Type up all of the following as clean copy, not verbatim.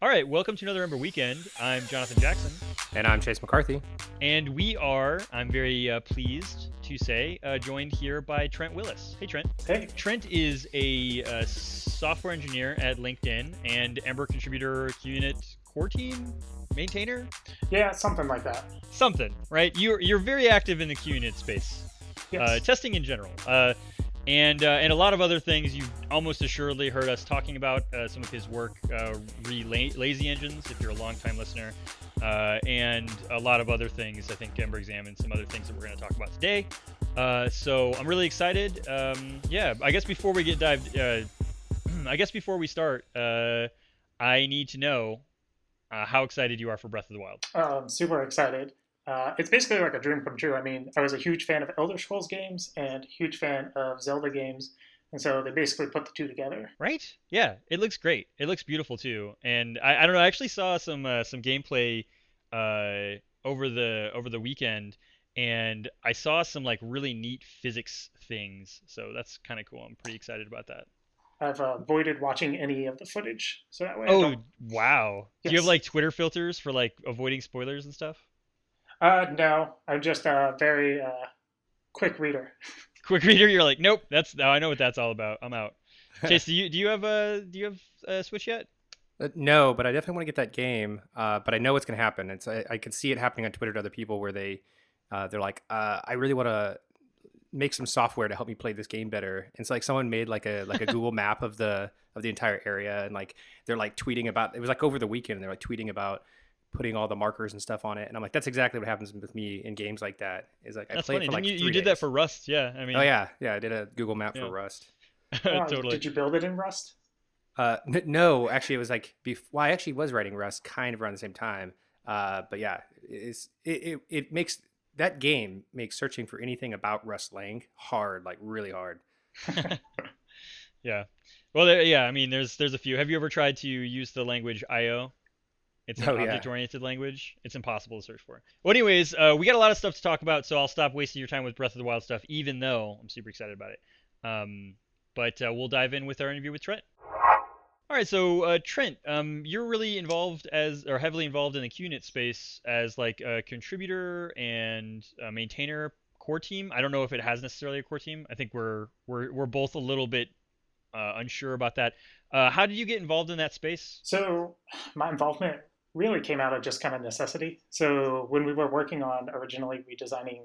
All right, welcome to another Ember Weekend. I'm Jonathan Jackson, And I'm Chase McCarthy. and we are, I'm very pleased to say, joined here by Trent Willis. Hey, Trent. Hey. Trent is a software engineer at LinkedIn and Ember contributor, QUnit core team maintainer. Yeah, something like that. Something, right? You're very active in the QUnit space, Yes. testing in general. And a lot of other things. You've almost assuredly heard us talking about some of his work, Lazy Engines, if you're a longtime listener, and a lot of other things. I think Ember Exam and some other things that we're going to talk about today. So I'm really excited. I guess before we start, I need to know how excited you are for Breath of the Wild. Super excited. It's basically like a dream come true. I mean, I was a huge fan of Elder Scrolls games and huge fan of Zelda games, and so they basically put the two together. Right? Yeah, it looks great. It looks beautiful too. And I don't know. I actually saw some gameplay over the weekend, and I saw some like really neat physics things. So that's kind of cool. I'm pretty excited about that. I've avoided watching any of the footage, so that way I Oh, don't. wow. Do you have Yes. like Twitter filters for like avoiding spoilers and stuff? No, I'm just a very quick reader. Quick reader, you're like, nope. That's now I know what that's all about. I'm out. Chase, do you have a Switch yet? No, but I definitely want to get that game. But I know what's going to happen. I can see it happening on Twitter to other people where they're like, I really want to make some software to help me play this game better. And it's like someone made like a Google map of the entire area, and like they're like tweeting about. It was like over the weekend, and they're like tweeting about putting all the markers and stuff on it. And I'm like, that's exactly what happens with me in games like that. Is like I That's play it funny. for like Didn't you 3 you did that days. for Rust? Yeah, I mean, Oh yeah, I did a Google map for yeah, Rust. totally. Did you build it in Rust? No, actually, it was like well, I actually was writing Rust kind of around the same time. But yeah, it makes that game makes searching for anything about Rust lang hard, like really hard. Yeah. Well, yeah. I mean, there's a few. Have you ever tried to use the language IO? It's an Oh yeah, object-oriented language. It's impossible to search for. Well, anyways, we got a lot of stuff to talk about, so I'll stop wasting your time with Breath of the Wild stuff, even though I'm super excited about it. But we'll dive in with our interview with Trent. All right, so Trent, you're really involved or heavily involved in the QNet space as like a contributor and a maintainer core team. I don't know if it has necessarily a core team. I think we're both a little bit unsure about that. How did you get involved in that space? So my involvement really came out of just kind of necessity. So when we were working on originally redesigning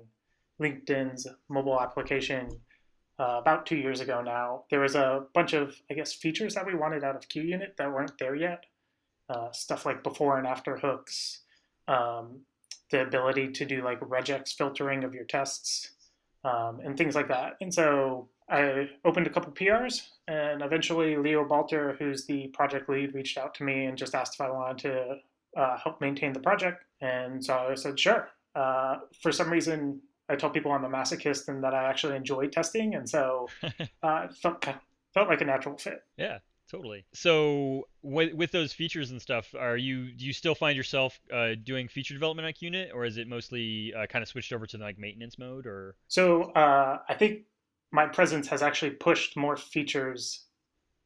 LinkedIn's mobile application about 2 years ago now, there was a bunch of, I guess, features that we wanted out of QUnit that weren't there yet. Stuff like before and after hooks, um, the ability to do like regex filtering of your tests, and things like that. And so I opened a couple PRs, and eventually Leo Balter, who's the project lead, reached out to me and just asked if I wanted to help maintain the project. And so I said, sure. For some reason, I tell people I'm a masochist and that I actually enjoy testing, and so it felt like a natural fit. Yeah, totally. So with those features and stuff, do you still find yourself doing feature development on QNet, or is it mostly kind of switched over to like maintenance mode, or? So I think my presence has actually pushed more features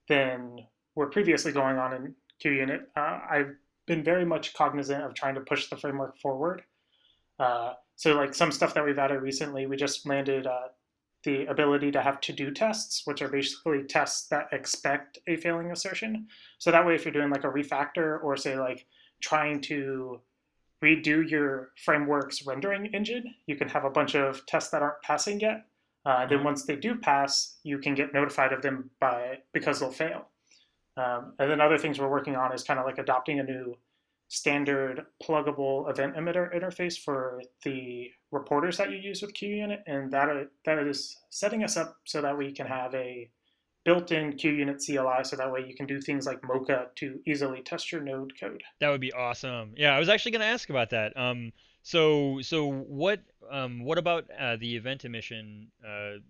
than were previously going on in QUnit. I've been very much cognizant of trying to push the framework forward. So like some stuff that we've added recently, we just landed the ability to have to-do tests, which are basically tests that expect a failing assertion. So that way, if you're doing like a refactor or say like trying to redo your framework's rendering engine, you can have a bunch of tests that aren't passing yet. Then Uh-huh. once they do pass, you can get notified of them because they'll fail. And then other things we're working on is kind of like adopting a new standard pluggable event emitter interface for the reporters that you use with QUnit, and that is setting us up so that we can have a built-in QUnit CLI, so that way you can do things like Mocha to easily test your node code. That would be awesome. Yeah, I was actually going to ask about that. So what about the event emission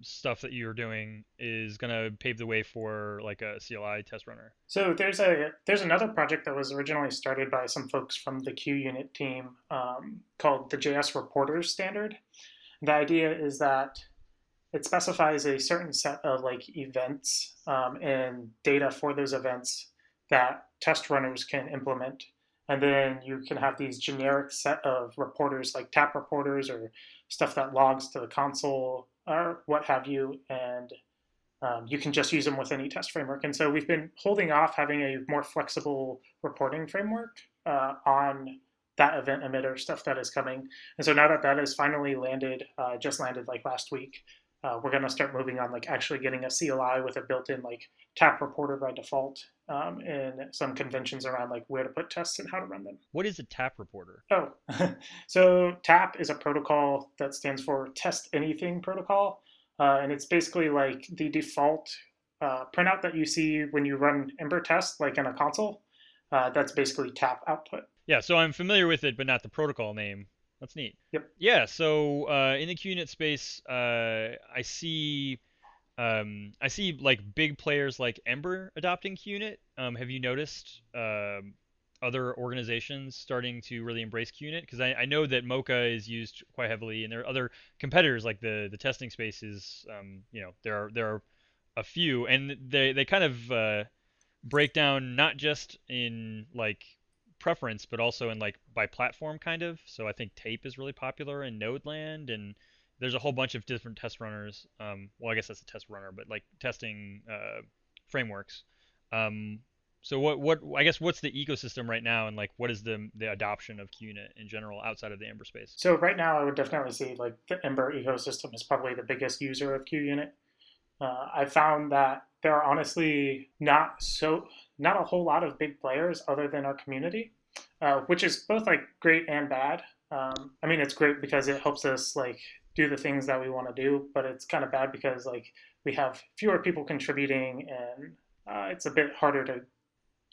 stuff that you're doing is going to pave the way for like a CLI test runner? So there's another project that was originally started by some folks from the QUnit team, called the JS Reporters Standard. The idea is that it specifies a certain set of like events, and data for those events that test runners can implement. And then you can have these generic set of reporters like tap reporters or stuff that logs to the console or what have you. And you can just use them with any test framework. And so we've been holding off having a more flexible reporting framework on that event emitter stuff that is coming. And so now that that has finally landed, just landed like last week, we're going to start moving on like actually getting a CLI with a built-in like tap reporter by default, and some conventions around like where to put tests and how to run them. What is a tap reporter? Oh, so tap is a protocol that stands for Test Anything Protocol. And it's basically like the default printout that you see when you run Ember test, like in a console. That's basically tap output. Yeah, so I'm familiar with it, but not the protocol name. That's neat. Yep. Yeah, so in the QUnit space, I see like big players like Ember adopting QUnit. Have you noticed other organizations starting to really embrace QUnit? Because I know that Mocha is used quite heavily, and there are other competitors like the testing space is, there are a few, and they kind of break down not just in like preference, but also in like by platform kind of. So I think Tape is really popular in Node land, and there's a whole bunch of different test runners. Well, I guess that's a test runner, but like testing frameworks. So what I guess what's the ecosystem right now, and like what is the adoption of QUnit in general outside of the Ember space? So right now, I would definitely say like the Ember ecosystem is probably the biggest user of QUnit. I found that there are honestly not a whole lot of big players other than our community, which is both like great and bad. I mean, it's great because it helps us like do the things that we want to do, but it's kind of bad because like we have fewer people contributing, and it's a bit harder to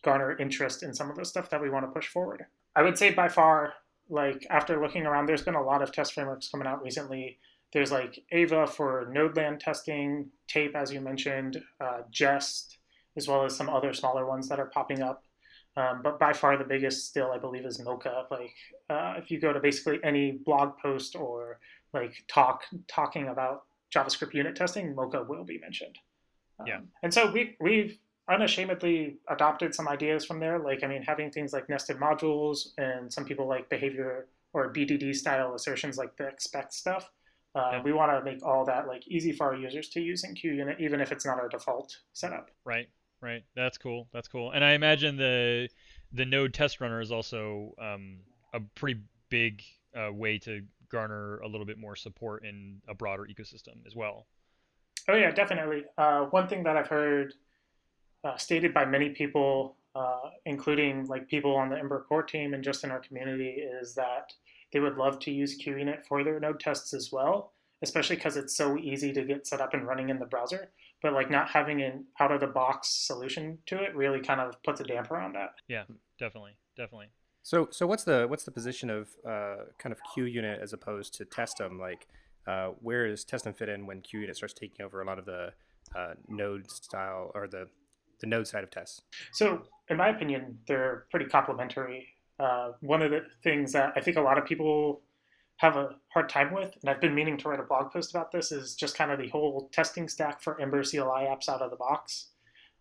garner interest in some of the stuff that we want to push forward. I would say by far, like after looking around, there's been a lot of test frameworks coming out recently. There's like Ava for Nodeland testing, Tape, as you mentioned, Jest, as well as some other smaller ones that are popping up. But by far the biggest still, I believe, is Mocha. Like if you go to basically any blog post or like talking about JavaScript unit testing, Mocha will be mentioned. Yeah. And so we've unashamedly adopted some ideas from there. Like, I mean, having things like nested modules, and some people like behavior or BDD style assertions like the expect stuff. We want to make all that like easy for our users to use in QUnit, even if it's not our default setup. Right. That's cool. And I imagine the Node test runner is also a pretty big way to garner a little bit more support in a broader ecosystem as well. Oh yeah, definitely. One thing that I've heard stated by many people, including like people on the Ember core team and just in our community, is that they would love to use QUnit for their node tests as well, especially because it's so easy to get set up and running in the browser. But like not having an out of the box solution to it really kind of puts a damper on that. Yeah, definitely. So what's the position of kind of QUnit as opposed to Testum? Like, where does Testum fit in when QUnit starts taking over a lot of the node style or the node side of tests? So in my opinion, they're pretty complementary. One of the things that I think a lot of people have a hard time with, and I've been meaning to write a blog post about this, is just kind of the whole testing stack for Ember CLI apps out of the box.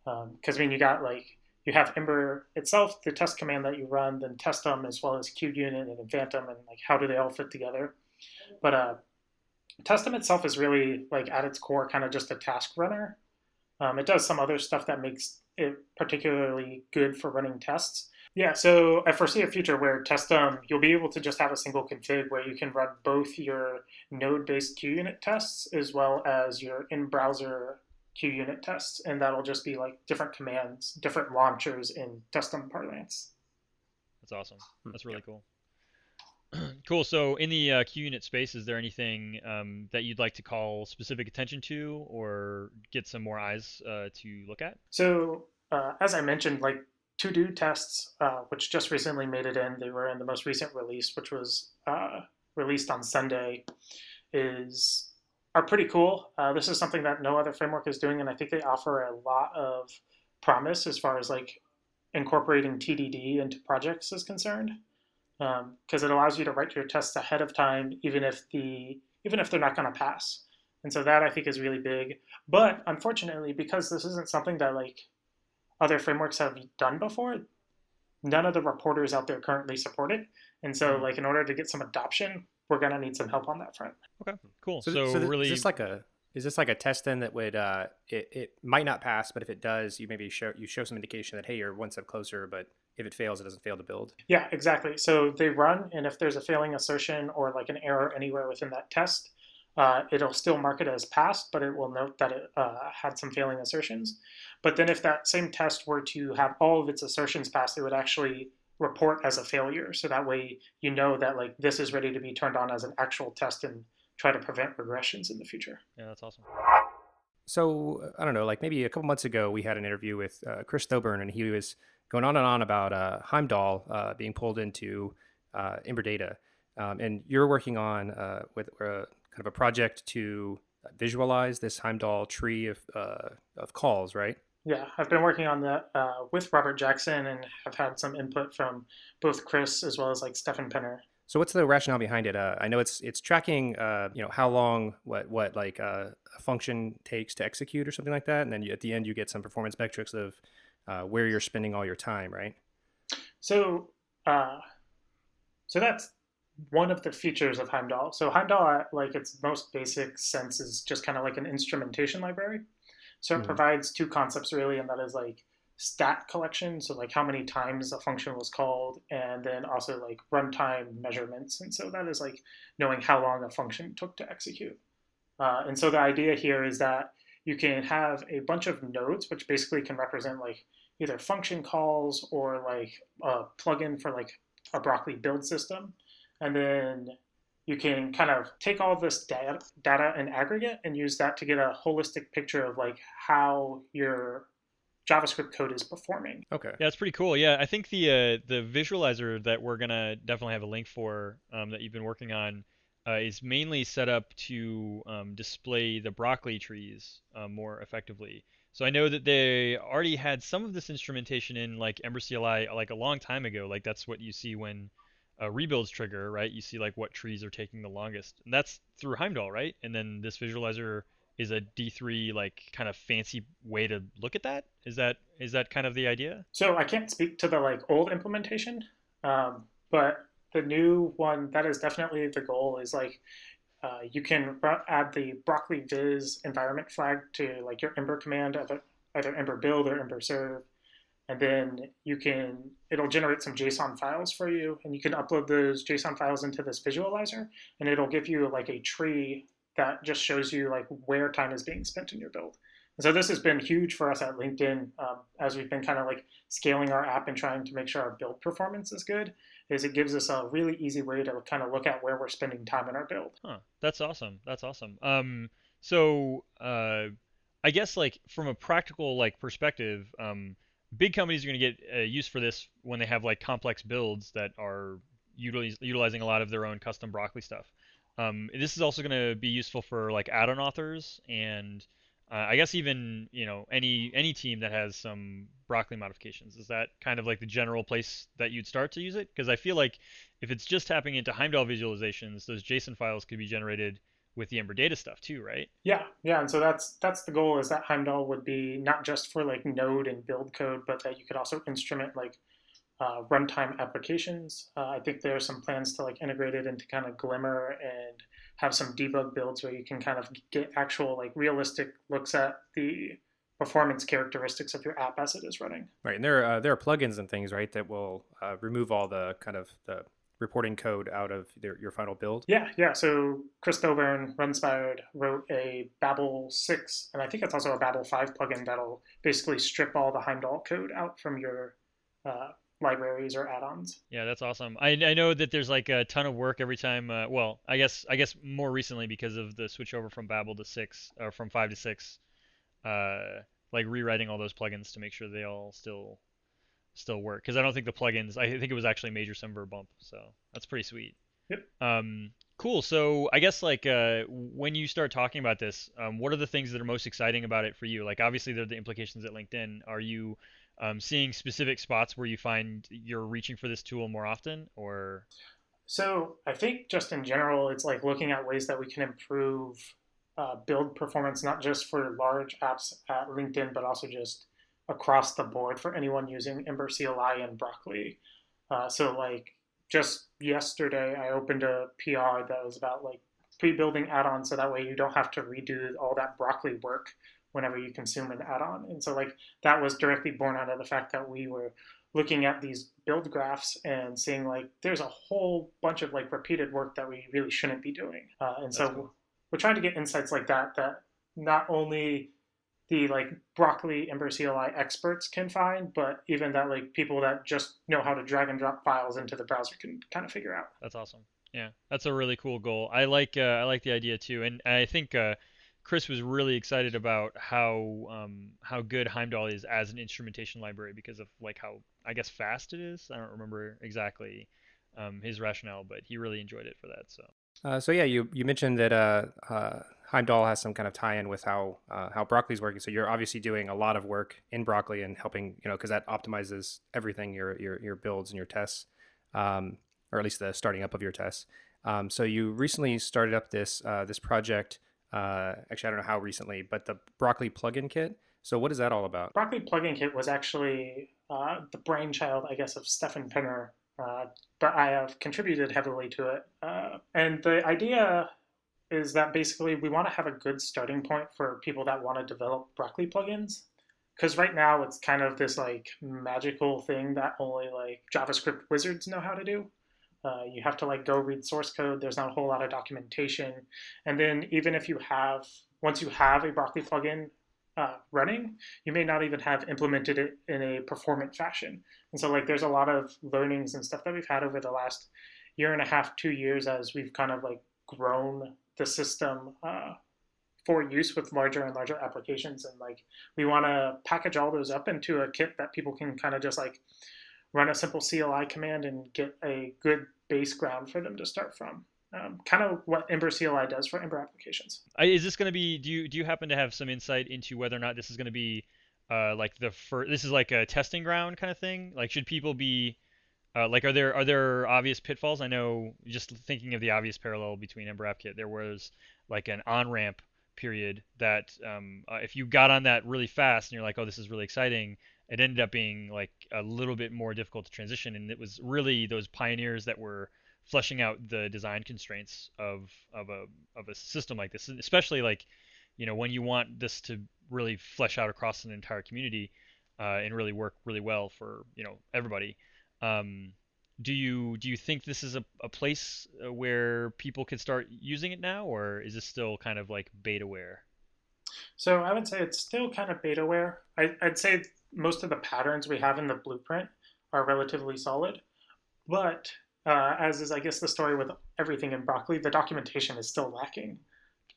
Because I mean, you have Ember itself, the test command that you run, then Testum, as well as QUnit and Infantum, and like how do they all fit together? But Testum itself is really like at its core kind of just a task runner. It does some other stuff that makes it particularly good for running tests. Yeah, so I foresee a future where Testum, you'll be able to just have a single config where you can run both your node-based QUnit tests as well as your in-browser QUnit tests, and that'll just be like different commands, different launchers in Testum parlance. That's awesome. That's really cool. Cool. So in the QUnit space, is there anything that you'd like to call specific attention to or get some more eyes to look at? So as I mentioned, like to-do tests, which just recently made it in, they were in the most recent release, which was released on Sunday, are pretty cool. This is something that no other framework is doing, and I think they offer a lot of promise as far as like incorporating TDD into projects is concerned, because it allows you to write your tests ahead of time, even if they're not going to pass. And so that I think is really big. But unfortunately, because this isn't something that like other frameworks have done before, none of the reporters out there currently support it. And so, like, in order to get some adoption, we're going to need some help on that front. Okay, cool. So, So really, is this like a test then that would it might not pass, but if it does, you maybe show some indication that hey, you're one step closer, but if it fails, it doesn't fail to build. Yeah, exactly. So they run, and if there's a failing assertion or like an error anywhere within that test, it'll still mark it as passed, but it will note that it had some failing assertions. But then if that same test were to have all of its assertions passed, it would actually report as a failure. So that way you know that like this is ready to be turned on as an actual test and try to prevent regressions in the future. yeah, that's awesome. So I don't know, like maybe a couple months ago, we had an interview with Chris Thoburn, and he was going on and on about Heimdall being pulled into Ember data, and you're working on with kind of a project to visualize this Heimdall tree of calls, right? Yeah, I've been working on that with Robert Jackson and have had some input from both Chris as well as like Stefan Penner. So what's the rationale behind it? I know it's tracking, how long what like a function takes to execute or something like that, and then at the end you get some performance metrics of where you're spending all your time, right? So, so that's one of the features of Heimdall. So Heimdall, at like its most basic sense, is just kind of like an instrumentation library. So it provides two concepts really, and that is like stat collection, so like how many times a function was called, and then also like runtime measurements. And so that is like knowing how long a function took to execute. And so the idea here is that you can have a bunch of nodes, which basically can represent like either function calls or like a plugin for like a Broccoli build system. And then you can kind of take all of this data in aggregate and use that to get a holistic picture of like how your JavaScript code is performing. Okay. Yeah, it's pretty cool. Yeah, I think the visualizer that we're gonna definitely have a link for that you've been working on is mainly set up to display the broccoli trees more effectively. So I know that they already had some of this instrumentation in like Ember CLI like a long time ago. Like that's what you see when rebuilds trigger, right? You see like what trees are taking the longest, and that's through Heimdall, right? And then this visualizer is a D3 like kind of fancy way to look at that. Is that kind of the idea? So I can't speak to the like old implementation, but the new one, that is definitely the goal. Is like you can add the broccoli viz environment flag to like your Ember command of either Ember build or Ember serve, and then it'll generate some JSON files for you, and you can upload those JSON files into this visualizer, and it'll give you like a tree that just shows you like where time is being spent in your build. And so this has been huge for us at LinkedIn as we've been kind of like scaling our app and trying to make sure our build performance is good, is it gives us a really easy way to kind of look at where we're spending time in our build. Huh. That's awesome. That's awesome. So I guess like from a practical like perspective, big companies are going to get use for this when they have like complex builds that are utilizing a lot of their own custom broccoli stuff. This is also going to be useful for like add-on authors and I guess even any team that has some broccoli modifications. Is that kind of like the general place that you'd start to use it? Because I feel like if it's just tapping into Heimdall visualizations, those JSON files could be generated with the Ember data stuff too, right? Yeah, and so that's the goal, is that Heimdall would be not just for like node and build code, but that you could also instrument like runtime applications. I think there are some plans to like integrate it into kind of Glimmer and have some debug builds where you can kind of get actual like realistic looks at the performance characteristics of your app as it is running. Right, and there are plugins and things, right, that will remove all the kind of the reporting code out of your final build. Yeah. So Chris Thoburn, Runspired, wrote a Babel 6, and I think it's also a Babel 5 plugin that'll basically strip all the Heimdall code out from your libraries or add-ons. Yeah, that's awesome. I know that there's like a ton of work every time. Well, I guess more recently because of the switch over from Babel to 6 or from 5 to 6, like rewriting all those plugins to make sure they all still work. Because I don't think the plugins. I think it was actually major Semver bump, so that's pretty sweet. Yep. Cool. So I guess like when you start talking about this, what are the things that are most exciting about it for you? Like obviously there are the implications at LinkedIn. Are you seeing specific spots where you find you're reaching for this tool more often, or? So I think just in general, it's like looking at ways that we can improve build performance, not just for large apps at LinkedIn, but also just across the board for anyone using Ember CLI and Broccoli. So like just yesterday, I opened a PR that was about like pre-building add-ons, so that way you don't have to redo all that Broccoli work whenever you consume an add-on. And so like that was directly born out of the fact that we were looking at these build graphs and seeing like there's a whole bunch of like repeated work that we really shouldn't be doing. And so cool. We're trying to get insights like that not only the like Broccoli Ember CLI experts can find, but even that like people that just know how to drag and drop files into the browser can kind of figure out. That's awesome. Yeah, that's a really cool goal. I like the idea too, and I think Chris was really excited about how good Heimdall is as an instrumentation library because of like how I guess fast it is. I don't remember exactly his rationale, but he really enjoyed it for that. So yeah, you mentioned that Heimdall has some kind of tie-in with how Broccoli's working. So you're obviously doing a lot of work in Broccoli and helping, because that optimizes everything, your builds and your tests, or at least the starting up of your tests. So you recently started up this project. Actually, I don't know how recently, but the Broccoli plugin kit. So what is that all about? Broccoli plugin kit was actually the brainchild, I guess, of Stefan Penner, but I have contributed heavily to it. And the idea is that basically we want to have a good starting point for people that want to develop Broccoli plugins. Because right now it's kind of this like magical thing that only like JavaScript wizards know how to do. You have to like go read source code. There's not a whole lot of documentation. And then even if once you have a Broccoli plugin running, you may not even have implemented it in a performant fashion. And so like there's a lot of learnings and stuff that we've had over the last year and a half, 2 years as we've kind of like grown the system for use with larger and larger applications. And like we want to package all those up into a kit that people can kind of just like run a simple CLI command and get a good base ground for them to start from. Kind of what Ember CLI does for Ember applications. Is this going to be? Do you happen to have some insight into whether or not this is going to be like the first? This is like a testing ground kind of thing. Like, should people be like, are there obvious pitfalls? I know, just thinking of the obvious parallel between Ember AppKit, there was like an on-ramp period that if you got on that really fast and you're like, oh, this is really exciting, it ended up being like a little bit more difficult to transition, and it was really those pioneers that were fleshing out the design constraints of a system like this, especially like when you want this to really flesh out across an entire community and really work really well for everybody. Do you think this is a place where people could start using it now, or is this still kind of like betaware? So I would say it's still kind of betaware. I'd say most of the patterns we have in the blueprint are relatively solid, but as is, I guess, the story with everything in Broccoli, the documentation is still lacking.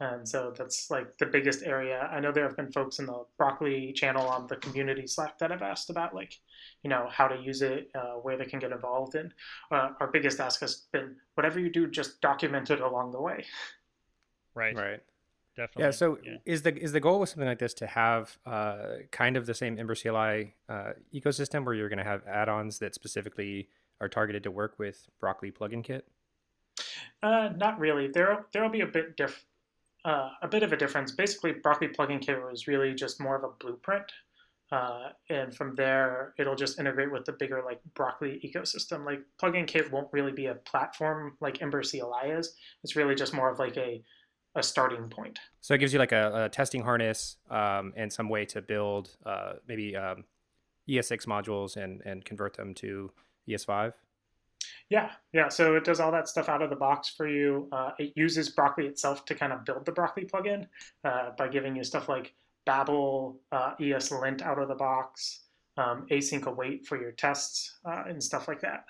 And so that's like the biggest area. I know there have been folks in the Broccoli channel on the community Slack that have asked about like, how to use it, where they can get involved in. Our biggest ask has been, whatever you do, just document it along the way. Right. Definitely. Yeah. So is the goal with something like this to have kind of the same Ember CLI ecosystem where you're going to have add-ons that specifically are targeted to work with Broccoli plugin kit? Not really. There'll be a bit of a difference. Basically, Broccoli plugin kit was really just more of a blueprint, and from there it'll just integrate with the bigger like Broccoli ecosystem. Like plugin kit won't really be a platform like Ember CLI is. It's really just more of like a starting point. So it gives you like a testing harness and some way to build maybe ES6 modules and convert them to ES5. Yeah. So it does all that stuff out of the box for you. It uses Broccoli itself to kind of build the Broccoli plugin by giving you stuff like Babel, ESLint out of the box, async await for your tests, and stuff like that.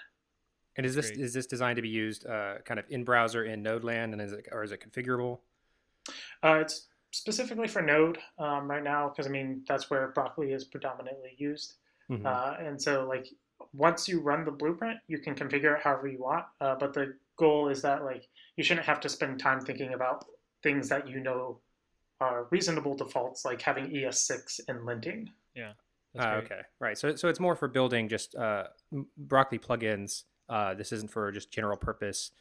And is this designed to be used kind of in browser in Node land, and is it configurable? It's specifically for Node right now because that's where Broccoli is predominantly used, and so like. Once you run the blueprint, you can configure it however you want. But the goal is that like you shouldn't have to spend time thinking about things that are reasonable defaults, like having ES6 and linting. Yeah. Okay. Right. So it's more for building just Broccoli plugins. This isn't for just general purpose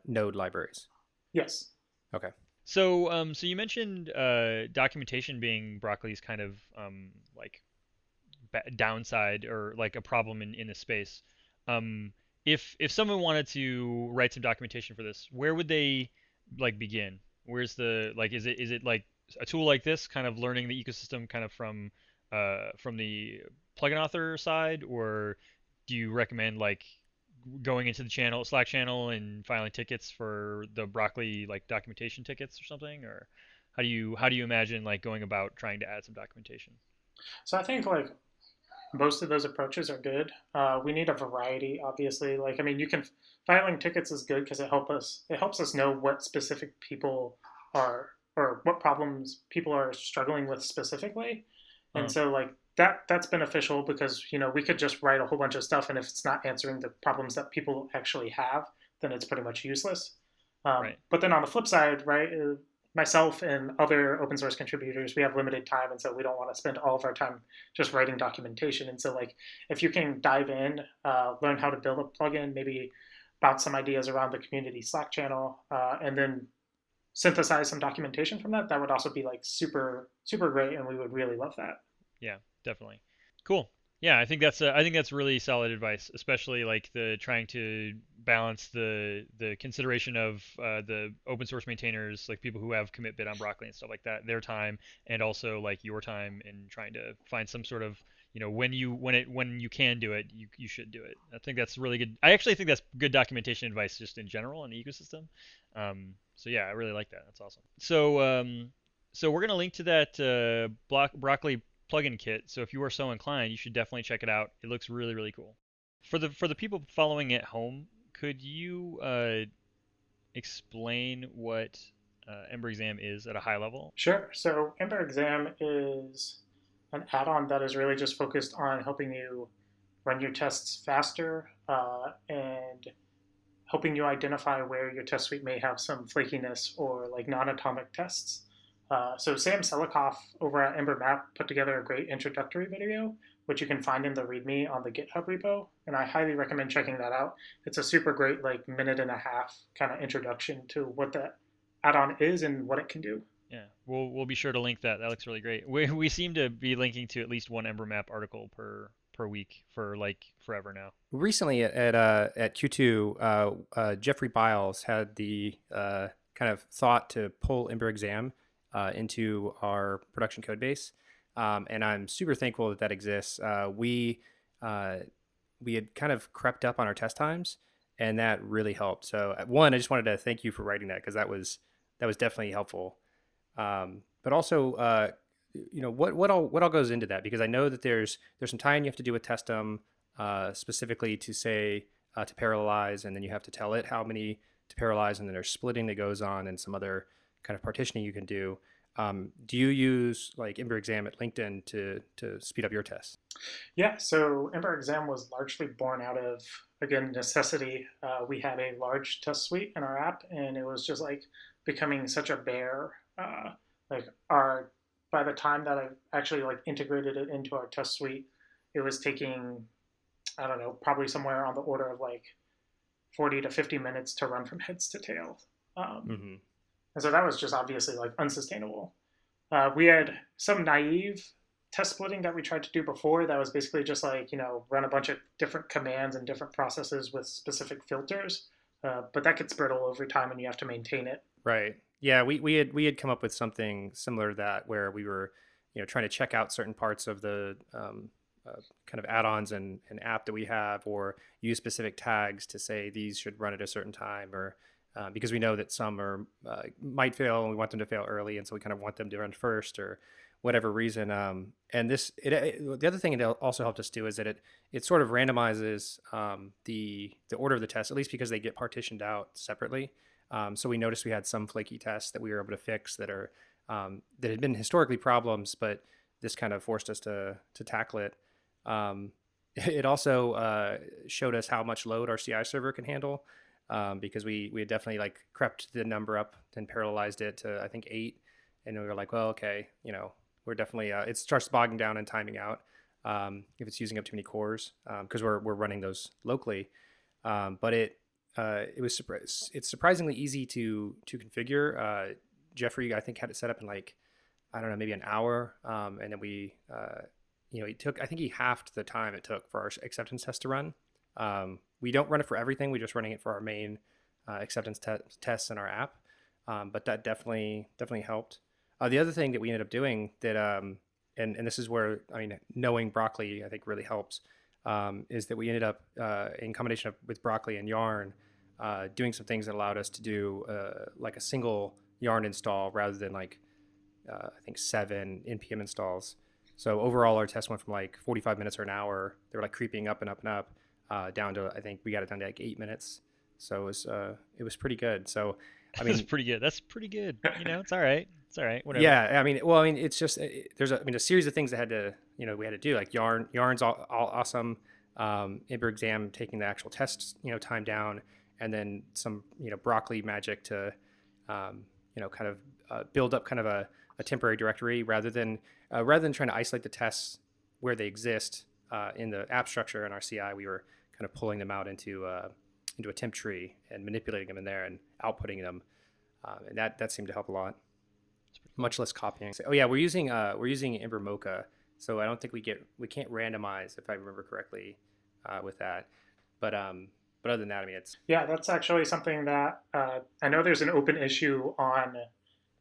Node libraries. Yes. Okay. So you mentioned documentation being Broccoli's kind of like downside or like a problem in the space. Um, if someone wanted to write some documentation for this, where would they like begin? Where's the like is it like a tool like this, kind of learning the ecosystem kind of from the plugin author side, or do you recommend like going into the channel Slack channel and filing tickets for the broccoli like documentation tickets or something, or how do you imagine like going about trying to add some documentation? So I think like most of those approaches are good. We need a variety, obviously. Like, I mean, you can filing tickets is good because it helps us know what specific people are or what problems people are struggling with specifically, and Uh, so like that's beneficial because we could just write a whole bunch of stuff, and if it's not answering the problems that people actually have, then it's pretty much useless. right. But then on the flip side, right, myself and other open source contributors, we have limited time, and so we don't want to spend all of our time just writing documentation. And so, like, if you can dive in, learn how to build a plugin, maybe bounce some ideas around the community Slack channel, and then synthesize some documentation from that, that would also be like super, super great, and we would really love that. Yeah, definitely. Cool. Yeah, I think that's really solid advice, especially like the trying to balance the consideration of the open source maintainers, like people who have commit bit on Broccoli and stuff like that, their time, and also like your time in trying to find some sort of when you can do it, you should do it. I think that's really good. I actually think that's good documentation advice just in general in the ecosystem. So yeah, I really like that. That's awesome. So we're gonna link to that Broccoli plugin kit. So if you are so inclined, you should definitely check it out. It looks really, really cool. For the people following at home, could you explain what Ember Exam is at a high level? Sure. So Ember Exam is an add-on that is really just focused on helping you run your tests faster and helping you identify where your test suite may have some flakiness or like non-atomic tests. So Sam Selikoff over at Ember Map put together a great introductory video, which you can find in the README on the GitHub repo, and I highly recommend checking that out. It's a super great like minute and a half kind of introduction to what the add-on is and what it can do. Yeah, we'll be sure to link that. That looks really great. We seem to be linking to at least one Ember Map article per week for like forever now. Recently at Q2, Jeffrey Biles had the kind of thought to pull Ember Exam into our production code base, and I'm super thankful that that exists. We had kind of crept up on our test times, and that really helped. So one, I just wanted to thank you for writing that because that was definitely helpful. But also, what all goes into that? Because I know that there's some tying you have to do with Testum, specifically to say to parallelize, and then you have to tell it how many to parallelize, and then there's splitting that goes on, and some other kind of partitioning you can do. Do you use like Ember Exam at LinkedIn to speed up your tests? Yeah, so Ember Exam was largely born out of, again, necessity. We had a large test suite in our app, and it was just like becoming such a bear. Like our, by the time that I actually like integrated it into our test suite, it was taking, I don't know, probably somewhere on the order of like 40 to 50 minutes to run from heads to tails. Um, Mm-hmm. and so that was just obviously like unsustainable. We had some naive test splitting that we tried to do before that was basically just like, run a bunch of different commands and different processes with specific filters. But that gets brittle over time and you have to maintain it. Right. Yeah, we had come up with something similar to that where we were, trying to check out certain parts of the kind of add-ons and app that we have, or use specific tags to say these should run at a certain time, or because we know that some are might fail and we want them to fail early, and so we kind of want them to run first or whatever reason. And the other thing it also helped us do is that it sort of randomizes the order of the tests, at least because they get partitioned out separately. So we noticed we had some flaky tests that we were able to fix that are that had been historically problems, but this kind of forced us to tackle it. It also showed us how much load our CI server can handle, because we had definitely like crept the number up and parallelized it to I think 8, and we were like, well, okay, we're definitely it starts bogging down and timing out if it's using up too many cores, because we're running those locally. But it's surprisingly easy to configure. Jeffrey, I think, had it set up in like, I don't know, maybe an hour, and then we I think he halved the time it took for our acceptance test to run. We don't run it for everything. We're just running it for our main acceptance tests in our app. But that definitely helped. The other thing that we ended up doing that, and this is where, knowing Broccoli, I think really helps, is that we ended up, in combination with Broccoli and Yarn, doing some things that allowed us to do like a single Yarn install rather than I think 7 NPM installs. So overall, our test went from 45 minutes or an hour. They were creeping up and up and up, down to, I think we got it down to 8 minutes. So it was pretty good. So that's pretty good. That's pretty good. It's all right. It's all right. Whatever. Yeah, it's just there's a series of things that we had to do. Yarn's all awesome. Ember exam taking the actual test time down, and then some Broccoli magic to kind of build up kind of a temporary directory rather than trying to isolate the tests where they exist in the app structure in our CI. We were kind of pulling them out into a temp tree and manipulating them in there and outputting them, and that seemed to help a lot. Much less copying. So, we're using Ember Mocha, so I don't think we can't randomize, if I remember correctly, with that. But other than that, it's that's actually something that I know there's an open issue on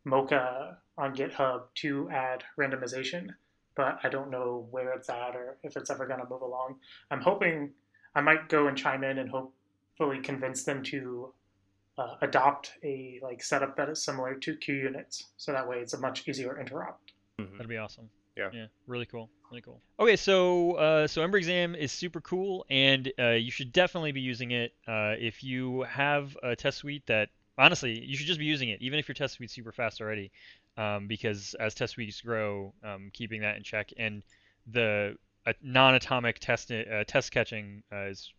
Mocha on GitHub to add randomization, but I don't know where it's at or if it's ever going to move along. I'm hoping I might go and chime in and hopefully convince them to adopt a setup that is similar to QUnits, so that way it's a much easier interop. Mm-hmm. That'd be awesome. Yeah, really cool. Okay, so Ember Exam is super cool, and you should definitely be using it if you have a test suite that, honestly, you should just be using it, even if your test suite's super fast already, because as test suites grow, keeping that in check, and the non-atomic test catching is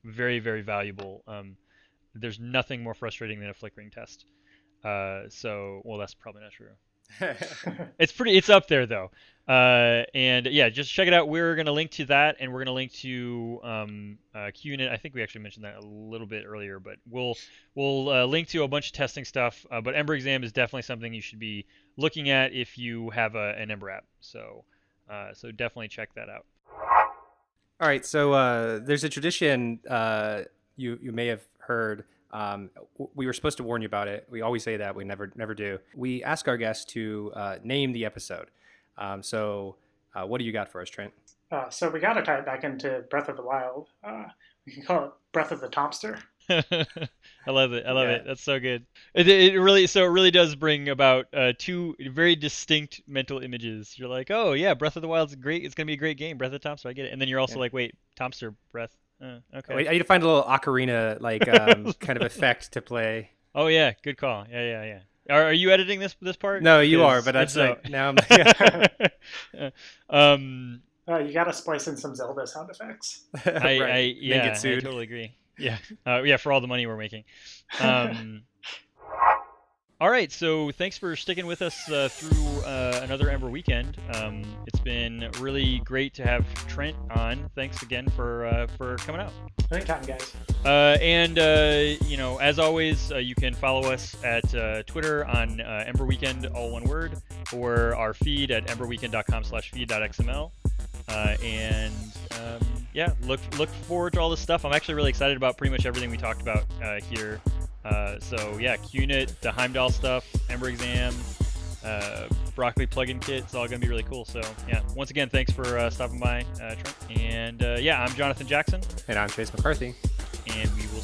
very, very valuable. There's nothing more frustrating than a flickering test. Well, that's probably not true. It's up there though. And just check it out. We're gonna link to that, and we're gonna link to QUnit. I think we actually mentioned that a little bit earlier, but we'll link to a bunch of testing stuff. But Ember Exam is definitely something you should be looking at if you have an Ember app. So definitely check that out. All right. So there's a tradition you may have heard. We were supposed to warn you about it. We always say that. We never do. We ask our guests to name the episode. So what do you got for us, Trent? So we got to tie it back into Breath of the Wild. We can call it Breath of the Tomster. I love it. That's so good. It really does bring about two very distinct mental images. You're like, oh yeah, Breath of the Wild's great. It's gonna be a great game. Breath of the Tomster, I get it. And then you're also like, wait, Tomster breath. Okay. I need to find a little ocarina kind of effect to play. Oh yeah, good call. Yeah. Are you editing this part? No, you are, but that's now I'm you got to splice in some Zelda sound effects. I totally agree. Yeah, for all the money we're making. All right, so thanks for sticking with us through another Ember Weekend. It's been really great to have Trent on. Thanks again for coming out. Anytime, guys. And as always, you can follow us at Twitter on Ember Weekend, all one word, or our feed at emberweekend.com/feed.xml. Look forward to all this stuff. I'm actually really excited about pretty much everything we talked about here. QUnit, the Heimdall stuff, Ember Exam, Broccoli plugin kit. It's all going to be really cool. So, once again, thanks for stopping by, Trent. And, I'm Jonathan Jackson. And I'm Chase McCarthy. And we will